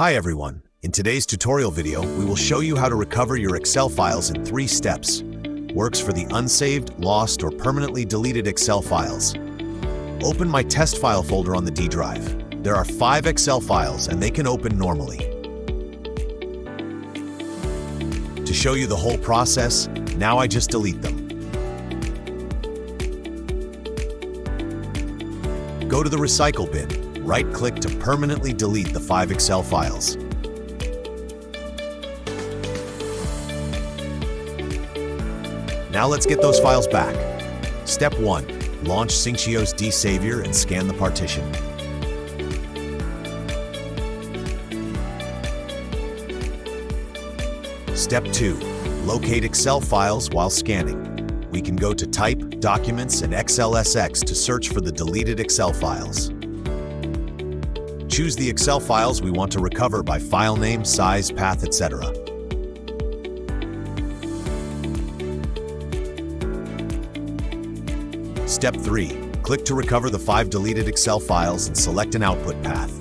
Hi everyone. In today's tutorial video, we will show you how to recover your Excel files in 3 steps. Works for the unsaved, lost, or permanently deleted Excel files. Open my test file folder on the D drive. There are 5 Excel files and they can open normally. To show you the whole process, now I just delete them. Go to the recycle bin. Right-click to permanently delete the 5 Excel files. Now let's get those files back. Step 1. Launch Syncios Savior and scan the partition. Step 2. Locate Excel files while scanning. We can go to Type, Documents, and XLSX to search for the deleted Excel files. Choose the Excel files we want to recover by file name, size, path, etc. Step 3. Click to recover the 5 deleted Excel files and select an output path.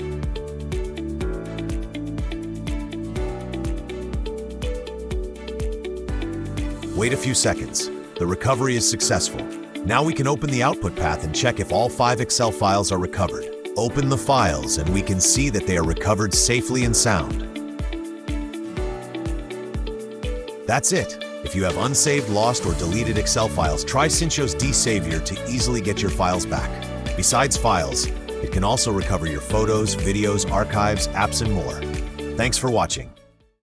Wait a few seconds. The recovery is successful. Now we can open the output path and check if all 5 Excel files are recovered. Open the files and we can see that they are recovered safely and sound. That's it. If you have unsaved, lost, or deleted Excel files, try Syncios Savior to easily get your files back. Besides files, it can also recover your photos, videos, archives, apps, and more. Thanks for watching.